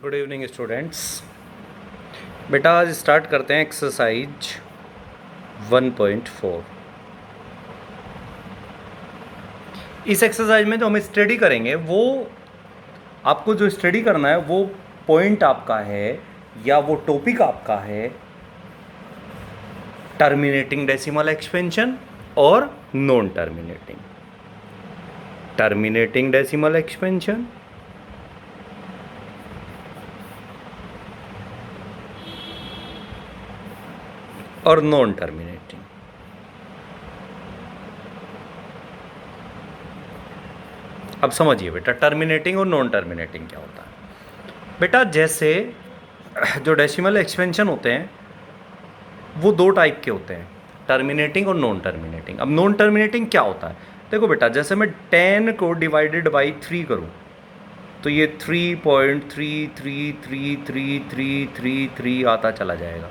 Good evening students. बेटा आज start करते हैं एक्सरसाइज 1.4। इस एक्सरसाइज में जो हम स्टडी करेंगे वो आपको जो स्टडी करना है वो पॉइंट आपका है या वो टॉपिक आपका है टर्मिनेटिंग डेसिमल एक्सपेंशन और non terminating. Terminating decimal expansion और नॉन टर्मिनेटिंग। अब समझिए बेटा टर्मिनेटिंग और नॉन टर्मिनेटिंग क्या होता है। बेटा जैसे जो डेसिमल एक्सपेंशन होते हैं वो दो टाइप के होते हैं, टर्मिनेटिंग और नॉन टर्मिनेटिंग। अब नॉन टर्मिनेटिंग क्या होता है, देखो बेटा जैसे मैं 10 को डिवाइडेड बाई 3 करूँ तो ये 3.3333333 आता चला जाएगा।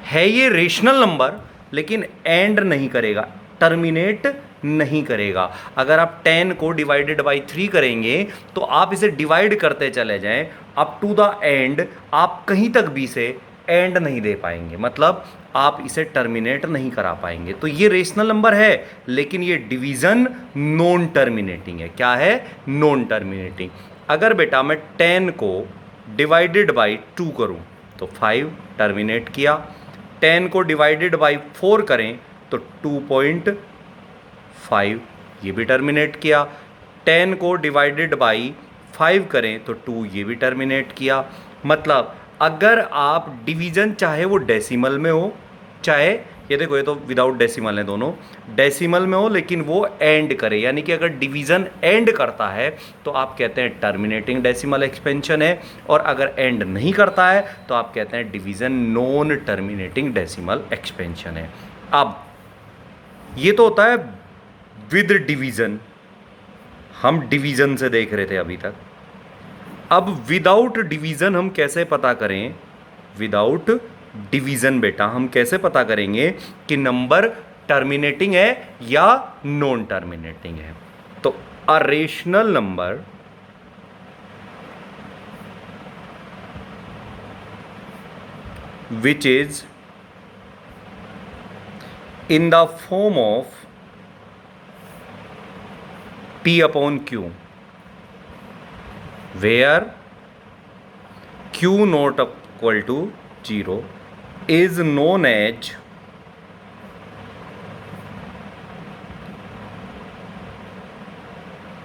है ये रेशनल नंबर लेकिन एंड नहीं करेगा, टर्मिनेट नहीं करेगा। अगर आप 10 को डिवाइडेड बाई 3 करेंगे तो आप इसे डिवाइड करते चले जाएं अप टू द एंड, आप कहीं तक भी से एंड नहीं दे पाएंगे, मतलब आप इसे टर्मिनेट नहीं करा पाएंगे। तो ये रेशनल नंबर है लेकिन ये डिवीजन नॉन टर्मिनेटिंग है। क्या है? Non terminating. अगर बेटा मैं 10 को डिवाइडेड बाई 2 करूं तो 5 टर्मिनेट किया, 10 को डिवाइडेड बाई 4 करें तो 2.5 ये भी टर्मिनेट किया, 10 को डिवाइडेड बाई 5 करें तो 2 ये भी टर्मिनेट किया। मतलब अगर आप डिवीजन चाहे वो डेसिमल में हो, चाहे ये देखो ये तो विदाउट डेसिमल है, दोनों डेसिमल में हो लेकिन वो एंड करे, यानी कि अगर डिवीजन एंड करता है तो आप कहते हैं टर्मिनेटिंग डेसिमल एक्सपेंशन है, और अगर एंड नहीं करता है तो आप कहते हैं division non terminating decimal expansion है। अब ये तो होता है विद डिवीजन, हम डिवीजन से देख रहे थे अभी तक। अब विदाउट डिवीजन हम कैसे पता करें? विदाउट डिवीजन बेटा हम कैसे पता करेंगे कि नंबर टर्मिनेटिंग है या नॉन टर्मिनेटिंग है? तो a rational number which is in the form of P upon Q, where Q not equal to 0 is known as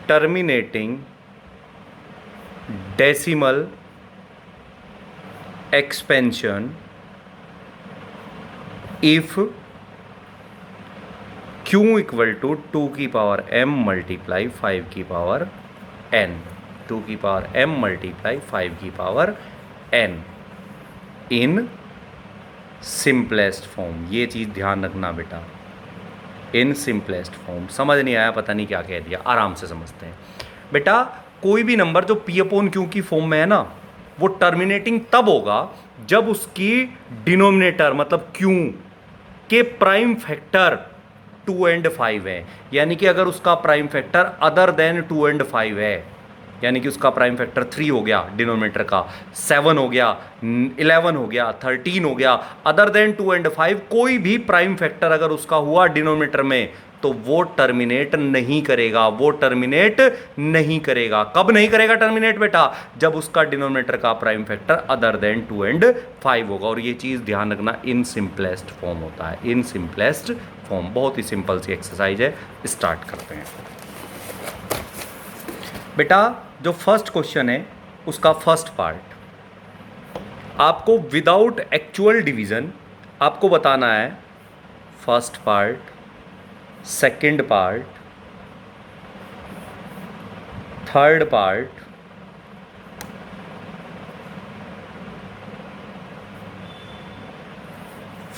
terminating decimal expansion if Q equal to 2 की power m multiply 5 की power n, 2 की power m multiply 5 की power n in simplest form. ये चीज़ ध्यान रखना बेटा, in simplest form. समझ नहीं आया, पता नहीं क्या कह दिया, आराम से समझते हैं बेटा। कोई भी नंबर जो P अपॉन Q की फॉर्म में है ना, वो टर्मिनेटिंग तब होगा जब उसकी डिनोमिनेटर मतलब Q के प्राइम फैक्टर 2 एंड 5 है, यानी कि अगर उसका prime factor other than 2 and 5 है, यानी कि उसका प्राइम फैक्टर 3 हो गया डिनोमिनेटर का, 7 हो गया, 11 हो गया, 13 हो गया, अदर देन 2 एंड 5 कोई भी प्राइम फैक्टर अगर उसका हुआ डिनोमिनेटर में तो वो टर्मिनेट नहीं करेगा, वो टर्मिनेट नहीं करेगा। कब नहीं करेगा टर्मिनेट बेटा? जब उसका डिनोमिनेटर का prime factor other than 2 and 5 होगा। और ये चीज़ ध्यान रखना, इन सिंपलेस्ट फॉर्म होता है, इन सिंपलेस्ट फॉर्म। बहुत ही सिंपल सी एक्सरसाइज है, स्टार्ट करते हैं बेटा। जो फर्स्ट क्वेश्चन है उसका फर्स्ट पार्ट आपको विदाउट एक्चुअल डिवीजन आपको बताना है। First part, second part, third part,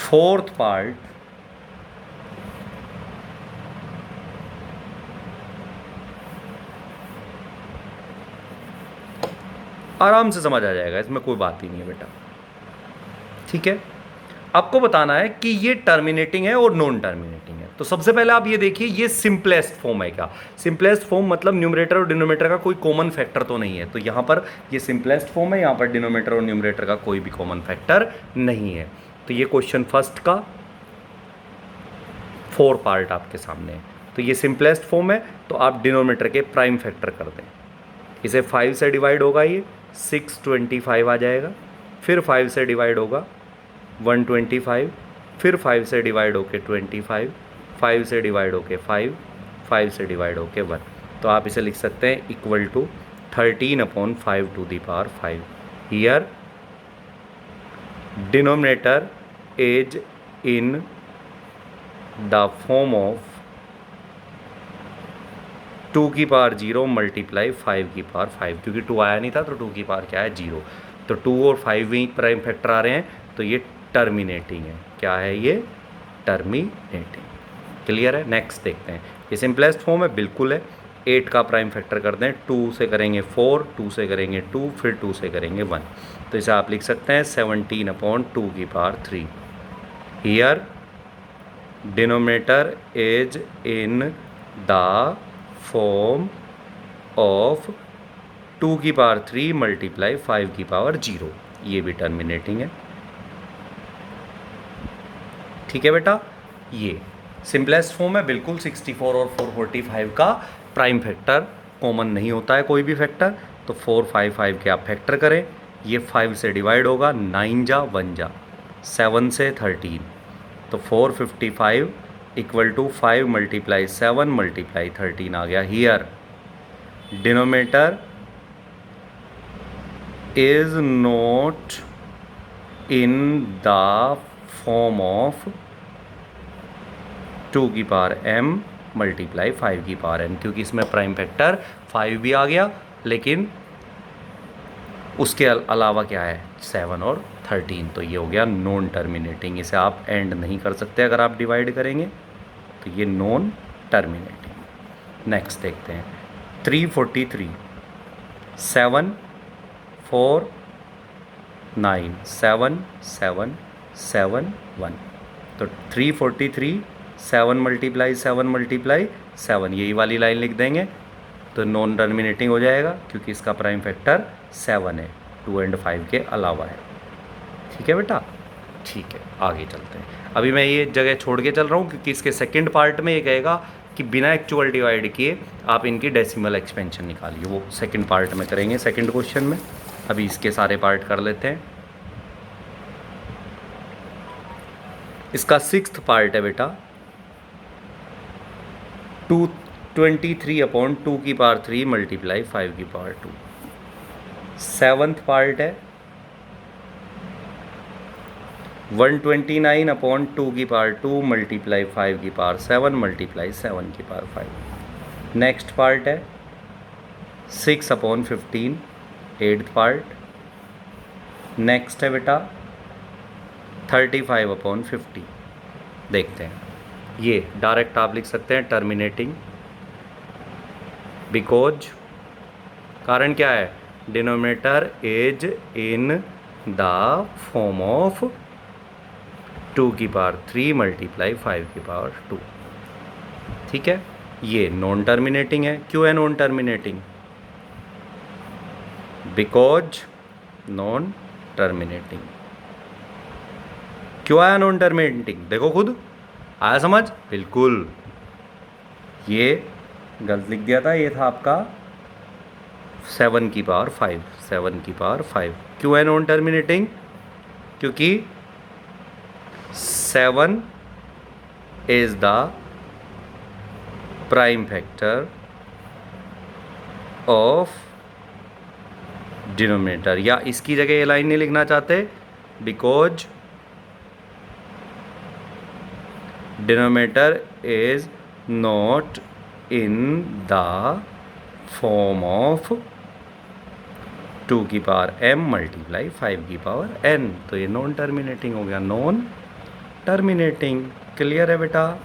fourth part, आराम से समझ आ जाएगा, इसमें कोई बात ही नहीं है बेटा, ठीक है। आपको बताना है कि ये टर्मिनेटिंग है और नॉन टर्मिनेटिंग है। तो सबसे पहले आप ये देखिए ये सिंपलेस्ट फॉर्म है क्या। सिंपलेस्ट फॉर्म मतलब न्यूमरेटर और डिनोमिनेटर का कोई कॉमन फैक्टर तो नहीं है, तो यहाँ पर ये सिंपलेस्ट फॉर्म है, यहाँ पर डिनोमिनेटर और न्यूमरेटर का कोई भी कॉमन फैक्टर नहीं है। तो ये क्वेश्चन फर्स्ट का 4 पार्ट आपके सामने है। तो ये सिंपलेस्ट फॉर्म है, तो आप डिनोमिनेटर के प्राइम फैक्टर कर दें। इसे 5 से डिवाइड होगा, ये 625 आ जाएगा, फिर 5 से डिवाइड होगा 125, फिर 5 से डिवाइड होके 25, 5 से डिवाइड होके 5, 5 से डिवाइड होके 1। तो आप इसे लिख सकते हैं equal to 13/5 to the power 5। Here denominator is in the form of 2 की पावर 0 मल्टीप्लाई 5 की पावर 5, क्योंकि 2 आया नहीं था तो 2 की पावर क्या है 0, तो 2 और 5 भी प्राइम फैक्टर आ रहे हैं, तो ये टर्मिनेटिंग है। क्या है ये? टर्मिनेटिंग। क्लियर है? नेक्स्ट देखते हैं। ये सिंपलेस्ट फॉर्म है, बिल्कुल है। 8 का प्राइम फैक्टर कर दें, 2 से करेंगे 4, 2 से करेंगे 2, फिर 2 से करेंगे 1, तो इसे आप लिख सकते हैं 17/2 की power 3। Here denominator is in the form of 2 की पावर 3 मल्टीप्लाई 5 की पावर 0, ये भी टर्मिनेटिंग है। ठीक है बेटा, ये सिंपलेस्ट फॉर्म है, बिल्कुल 64 और 445 का प्राइम फैक्टर कॉमन नहीं होता है कोई भी फैक्टर, तो 455 के आप फैक्टर करें, ये 5 से डिवाइड होगा, 9 जा 1 जा 7 से 13, तो 455 इक्वल टू 5 मल्टीप्लाई 7 मल्टीप्लाई 13 आ गया। Here denominator is not in the form of 2 की पावर m मल्टीप्लाई 5 की पावर n, क्योंकि इसमें प्राइम फैक्टर 5 भी आ गया, लेकिन उसके अलावा क्या है 7 और 13, तो ये हो गया नॉन टर्मिनेटिंग। इसे आप एंड नहीं कर सकते अगर आप डिवाइड करेंगे, तो ये नॉन टर्मिनेटिंग। नेक्स्ट देखते हैं 343, 7 4 9 7 7 7 1, तो 343 7 मल्टीप्लाई 7 मल्टीप्लाई 7, यही वाली लाइन लिख देंगे, तो नॉन टर्मिनेटिंग हो जाएगा, क्योंकि इसका प्राइम फैक्टर 7 है, 2 और 5 के अलावा है। ठीक है बेटा, ठीक है, आगे चलते हैं। अभी मैं ये जगह छोड़ के चल रहा हूँ, क्योंकि इसके सेकंड पार्ट में ये कहेगा कि बिना एक्चुअल डिवाइड किए आप इनकी डेसिमल एक्सपेंशन निकालिए, वो सेकंड पार्ट में करेंगे, सेकंड क्वेश्चन में। अभी इसके सारे पार्ट कर लेते हैं। इसका 6th पार्ट है बेटा 223/2 की पावर 3 मल्टीप्लाई 5 की पावर 2। 7th पार्ट है 129/2 की पावर 2 मल्टीप्लाई 5 की पावर 7 मल्टीप्लाई 7 की पावर 5। नेक्स्ट पार्ट है 6/15, 8th पार्ट। नेक्स्ट है बेटा 35/50। देखते हैं, ये डायरेक्ट आप लिख सकते हैं टर्मिनेटिंग, बिकॉज कारण क्या है, denominator is in the form of 2 की पावर 3 मल्टीप्लाई 5 की पावर 2। ठीक है, ये नॉन टर्मिनेटिंग है। क्यों है non terminating? Because non terminating. क्यों आया नॉन टर्मिनेटिंग? देखो खुद आया समझ? बिल्कुल, ये गलत लिख दिया था, ये था आपका 7 की पावर 5, 7 की पावर 5। क्यों है नॉन टर्मिनेटिंग? क्योंकि 7 is the prime factor of denominator, या इसकी जगह ये लाइन नहीं लिखना चाहते, because denominator is not in the form of 2 की पावर m मल्टीप्लाई 5 की पावर n, तो ये नॉन टर्मिनेटिंग हो गया, नॉन टर्मिनेटिंग। क्लियर है बेटा?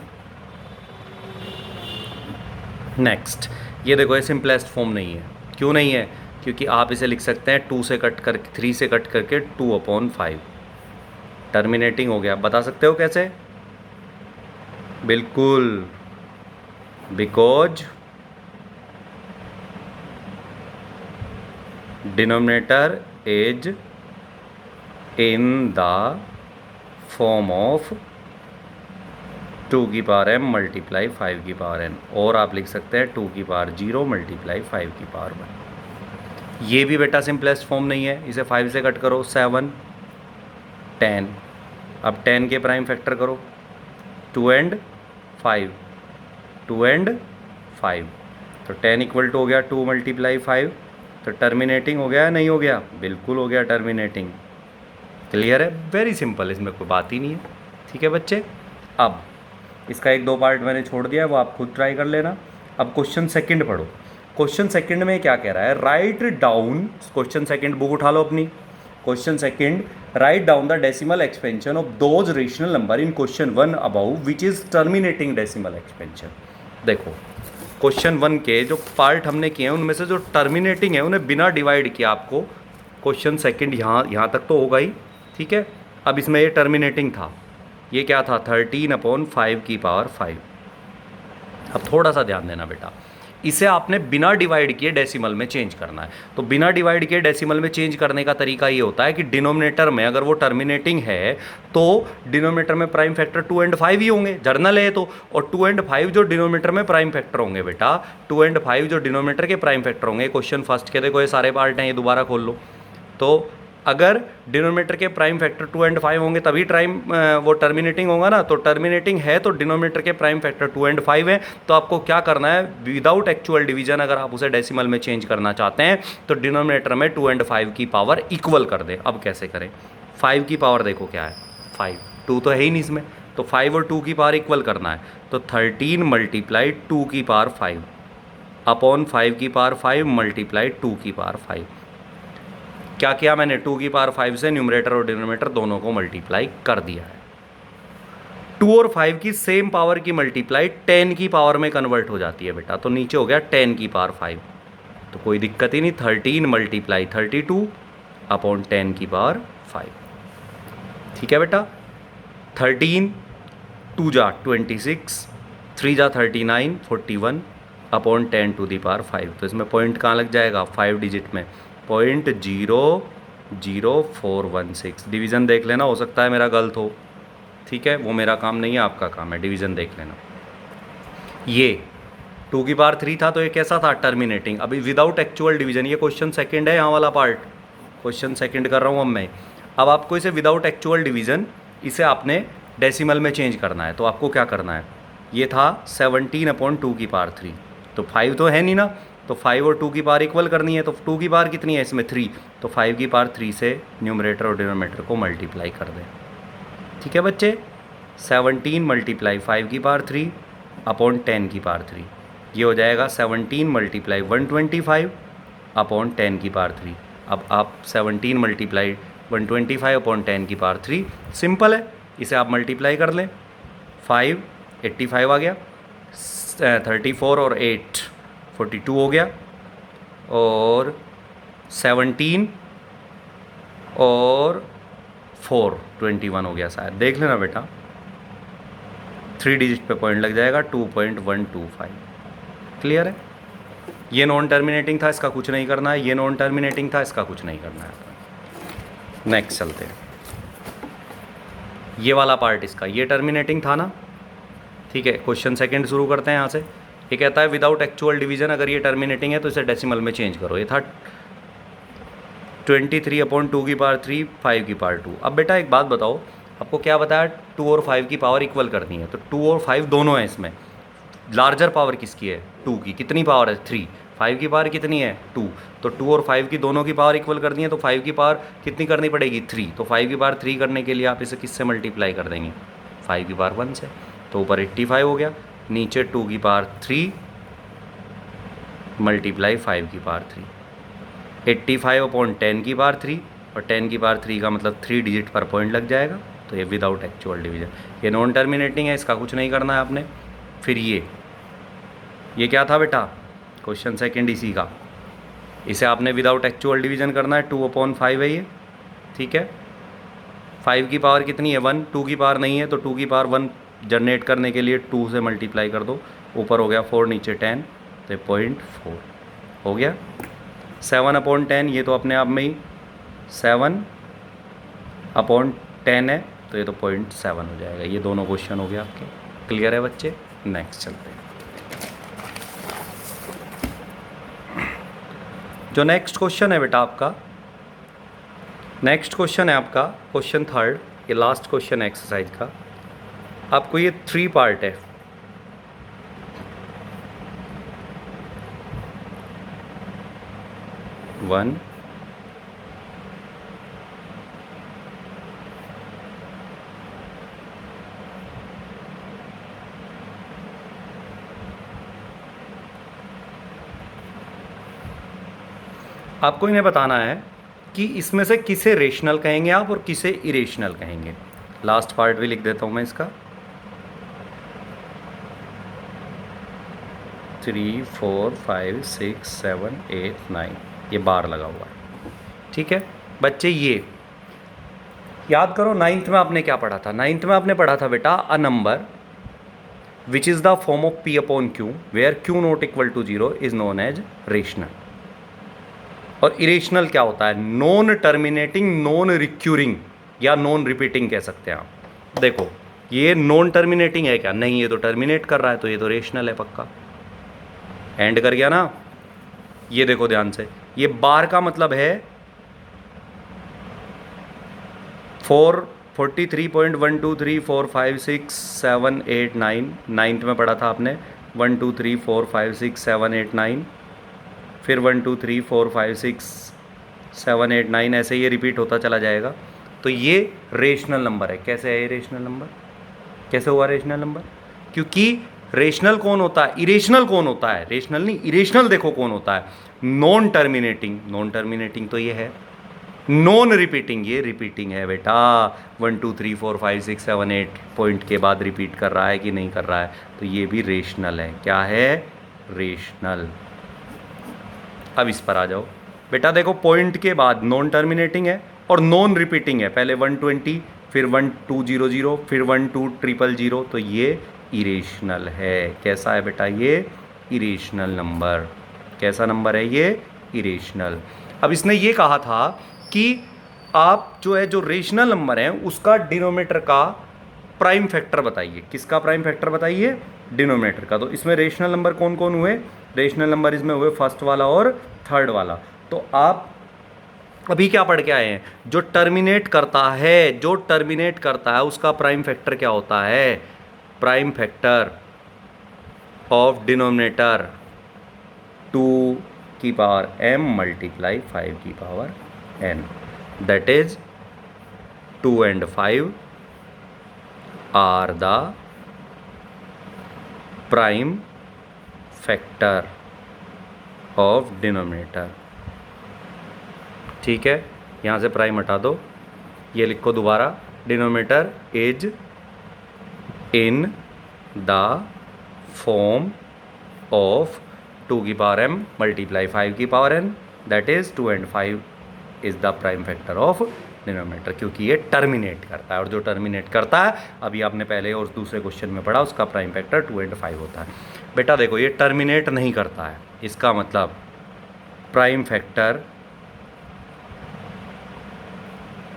नेक्स्ट, ये देखो ये सिंपलेस्ट फॉर्म नहीं है। क्यों नहीं है? क्योंकि आप इसे लिख सकते हैं 2 से कट करके 3 से कट करके 2/5, टर्मिनेटिंग हो गया। बता सकते हो कैसे? बिल्कुल, because denominator is in the form of 2 की पावर m मल्टीप्लाई 5 की पावर n, और आप लिख सकते हैं 2 की पावर 0 मल्टीप्लाई 5 की पावर 1। ये भी बेटा सिंपलेस्ट फॉर्म नहीं है, इसे 5 से कट करो 7 10। अब 10 के प्राइम फैक्टर करो 2 एंड 5, 2 एंड 5, तो 10 इक्वल टू हो गया 2 मल्टीप्लाई 5, तो टर्मिनेटिंग हो गया या नहीं हो गया? बिल्कुल हो गया टर्मिनेटिंग। क्लियर है? वेरी सिंपल, इसमें कोई बात ही नहीं है। ठीक है बच्चे, अब इसका एक दो पार्ट मैंने छोड़ दिया है, वो आप खुद ट्राई कर लेना। अब क्वेश्चन सेकंड पढ़ो। क्वेश्चन सेकंड में क्या कह रहा है? Right down, question second book उठा लो अपनी। Question second, right down the decimal expansion of those rational number in question 1 above which is terminating decimal expansion. देखो क्वेश्चन 1 के जो पार्ट हमने किए हैं उनमें से जो टर्मिनेटिंग है उन्हें बिना डिवाइड किया आपको क्वेश्चन सेकंड यहाँ तक तो होगा ही। ठीक है, अब इसमें ये टर्मिनेटिंग था, ये क्या था? 13/5 की पावर 5। अब थोड़ा सा ध्यान देना बेटा, इसे आपने बिना डिवाइड किए डेसिमल में चेंज करना है। तो बिना डिवाइड किए डेसिमल में चेंज करने का तरीका ये होता है कि डिनोमिनेटर में अगर वो टर्मिनेटिंग है तो डिनोमिनेटर में प्राइम फैक्टर 2 एंड 5 ही होंगे, जर्नल है तो। और 2 एंड 5 जो डिनोमिनेटर में प्राइम फैक्टर होंगे बेटा, 2 एंड 5 जो डिनोमिनेटर के प्राइम फैक्टर होंगे, क्वेश्चन फर्स्ट के देखो ये सारे पार्ट हैं, ये दोबारा खोल लो। तो अगर डिनोमिनेटर के प्राइम फैक्टर 2 एंड 5 होंगे तभी वो टर्मिनेटिंग होगा ना। तो टर्मिनेटिंग है तो डिनोमिनेटर के प्राइम फैक्टर 2 एंड 5 है, तो आपको क्या करना है? विदाउट एक्चुअल डिवीजन अगर आप उसे डेसिमल में चेंज करना चाहते हैं तो डिनोमिनेटर में 2 एंड 5 की पावर इक्वल कर दें। अब कैसे करें? 5 की पावर देखो क्या है, 5, 2 तो है ही नहीं इसमें, तो 5 और 2 की पावर इक्वल करना है। तो 13 मल्टीप्लाई 2 की पावर 5 अपॉन 5 की पावर 5 मल्टीप्लाई 2 की पावर 5। क्या किया मैंने? 2 की पावर 5 से न्यूमरेटर और डिनोमिनेटर दोनों को मल्टीप्लाई कर दिया है। 2 और 5 की सेम पावर की मल्टीप्लाई 10 की पावर में कन्वर्ट हो जाती है बेटा, तो नीचे हो गया 10 की पावर 5, तो कोई दिक्कत ही नहीं। 13 मल्टीप्लाई 32 अपॉन 10 की पावर 5। ठीक है बेटा, 13 2 जा 26, 3 जा 39 41 अपॉन 10 टू दी पावर 5। तो इसमें पॉइंट कहाँ लग जाएगा? 5 डिजिट में, 0.00416। डिवीज़न देख लेना, हो सकता है मेरा गलत हो। ठीक है, वो मेरा काम नहीं है, आपका काम है, डिवीज़न देख लेना। ये 2 की पावर 3 था तो ये कैसा था? टर्मिनेटिंग। अभी विदाउट एक्चुअल डिवीज़न, ये क्वेश्चन सेकंड है, यहाँ वाला पार्ट क्वेश्चन सेकंड कर रहा हूँ अब मैं। अब आपको इसे विदाउट एक्चुअल डिवीज़न इसे आपने डेसिमल में चेंज करना है, तो आपको क्या करना है? ये था 17/2 की पावर 3, तो 5 तो है नहीं ना, तो 5 और 2 की पावर इक्वल करनी है। तो 2 की पावर कितनी है इसमें? 3, तो 5 की पावर 3 से न्यूमरेटर और डिनोमिनेटर को मल्टीप्लाई कर दें। ठीक है बच्चे, 17 मल्टीप्लाई 5 की पावर 3 अपॉन 10 की पावर 3, ये हो जाएगा 17 मल्टीप्लाई 125 अपॉन 10 की पावर 3। अब आप 17 मल्टीप्लाई 125 अपॉन 10 की पावर 3, सिंपल है, इसे आप मल्टीप्लाई कर लें। 5 85 आ गया, 34 और 8 42 हो गया, और 17 और 4 21 हो गया शायद, देख लेना बेटा। 3 डिजिट पे पॉइंट लग जाएगा, 2.125। क्लियर है? ये नॉन टर्मिनेटिंग था, इसका कुछ नहीं करना है। ये नॉन टर्मिनेटिंग था, इसका कुछ नहीं करना है। नेक्स्ट चलते हैं। ये वाला पार्ट इसका, ये टर्मिनेटिंग था ना। ठीक है, क्वेश्चन सेकंड शुरू करते हैं यहाँ से। ये कहता है विदाउट एक्चुअल डिवीजन अगर ये टर्मिनेटिंग है तो इसे डेसिमल में चेंज करो। ये था 23/2 की पावर 3 5 की पावर 2। अब बेटा एक बात बताओ, आपको क्या बताया? 2 और 5 की पावर इक्वल करनी है, तो 2 और 5 दोनों हैं इसमें। लार्जर पावर किसकी है? 2 की। कितनी पावर है? 3। 5 की पावर कितनी है? 2। तो 2 और 5 की दोनों की पावर इक्वल करनी है, तो 5 की पावर कितनी करनी पड़ेगी? 3। तो 5 की पावर 3 करने के लिए आप इसे किससे मल्टीप्लाई कर देंगे? 5 की पावर 1 से। तो ऊपर 85 हो गया, नीचे 2 की पावर 3 मल्टीप्लाई 5 की पावर 3, 85 अपॉन 10 की पावर 3, और 10 की पावर 3 का मतलब 3 डिजिट पर पॉइंट लग जाएगा। तो ये विदाउट एक्चुअल डिवीजन, ये नॉन टर्मिनेटिंग है, इसका कुछ नहीं करना है आपने। फिर ये क्या था बेटा? क्वेश्चन सेकंड इसी का, इसे आपने विदाउट एक्चुअल डिवीजन करना है। 2/5 है ये। ठीक है, 5 की पावर कितनी है? 1। 2 की पावर नहीं है, तो 2 की पावर 1 जनरेट करने के लिए 2 से मल्टीप्लाई कर दो, ऊपर हो गया 4 नीचे 10, तो 0.4 हो गया। 7/10 ये तो अपने आप में ही 7/10 है, तो ये तो 0.7 हो जाएगा। ये दोनों क्वेश्चन हो गए आपके। क्लियर है बच्चे? नेक्स्ट चलते हैं। जो नेक्स्ट क्वेश्चन है बेटा आपका, नेक्स्ट क्वेश्चन है आपका क्वेश्चन 3, ये लास्ट क्वेश्चन है एक्सरसाइज का। आपको ये 3 पार्ट है। वन, आपको इन्हें बताना है कि इसमें से किसे रेशनल कहेंगे आप और किसे इरेशनल कहेंगे। लास्ट पार्ट भी लिख देता हूं मैं इसका। 3 4 5 6 7 8 9 ये बार लगा हुआ है। ठीक है बच्चे, ये याद करो 9th में आपने क्या पढ़ा था। 9th में आपने पढ़ा था बेटा a number which is the form of P upon Q where Q not equal to 0 is known as rational. और इरेशनल क्या होता है? नॉन टर्मिनेटिंग, नॉन रिक्यूरिंग या नॉन रिपीटिंग कह सकते हैं आप। देखो ये नॉन टर्मिनेटिंग है क्या? नहीं, ये तो टर्मिनेट कर रहा है, तो ये तो रेशनल है पक्का। एंड कर गया ना। ये देखो ध्यान से, ये बार का मतलब है 43.123456789। 9th में पढ़ा था आपने 1 2 3 4 5 6 7 8 9, फिर 1 2 3 4 5 6 7 8 9, ऐसे ये रिपीट होता चला जाएगा। तो ये रेशनल नंबर है। कैसे है ये रेशनल नंबर? कैसे हुआ रेशनल नंबर? क्योंकि रेशनल कौन होता है, इरेशनल कौन होता है? रेशनल नहीं, इरेशनल देखो कौन होता है, नॉन टर्मिनेटिंग। नॉन टर्मिनेटिंग तो ये है, नॉन रिपीटिंग ये रिपीटिंग है बेटा। 1 2 3 4 5 6 7 8 पॉइंट के बाद रिपीट कर रहा है कि नहीं कर रहा है, तो ये भी रेशनल है। क्या है? रेशनल। अब इस पर आ जाओ बेटा। देखो पॉइंट के बाद नॉन टर्मिनेटिंग है और नॉन रिपीटिंग है। पहले 120, फिर 1200, फिर 12000, तो ये इरेशनल है। कैसा है बेटा? ये इरेशनल नंबर। कैसा नंबर है ये? इरेशनल। अब इसने ये कहा था कि आप जो है जो रेशनल नंबर है उसका डिनोमिनेटर का प्राइम फैक्टर बताइए। किसका प्राइम फैक्टर बताइए? डिनोमिनेटर का। तो इसमें रेशनल नंबर कौन कौन हुए? रेशनल नंबर इसमें हुए फर्स्ट वाला और थर्ड वाला। तो आप अभी क्या पढ़ के आए हैं? जो टर्मिनेट करता है, जो टर्मिनेट करता है उसका प्राइम फैक्टर क्या होता है? प्राइम फैक्टर ऑफ डिनोमिनेटर 2 की पावर m मल्टीप्लाई 5 की power n, that is 2 and 5 are the prime factor of denominator. ठीक है, यहाँ से प्राइम हटा दो, ये लिखो दोबारा, denominator is in the form of 2 की पावर m मल्टीप्लाई 5 की power n, that is 2 and 5 is the prime factor of denominator. क्योंकि ये टर्मिनेट करता है, और जो टर्मिनेट करता है अभी आपने पहले और दूसरे क्वेश्चन में पढ़ा, उसका प्राइम फैक्टर 2 and 5 होता है। बेटा देखो ये टर्मिनेट नहीं करता है, इसका मतलब prime factor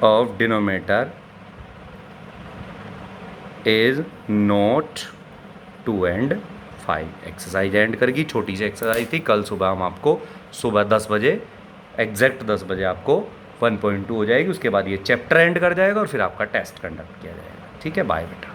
of denominator is not 2 and 5। Exercise and करगी। छोटी सी एक्सरसाइज थी। कल सुबह हम आपको सुबह 10 बजे एग्जैक्ट 10 बजे आपको 1.2 हो जाएगी। उसके बाद ये चैप्टर एंड कर जाएगा और फिर आपका टेस्ट कंडक्ट किया जाएगा। ठीक है, बाय बेटा।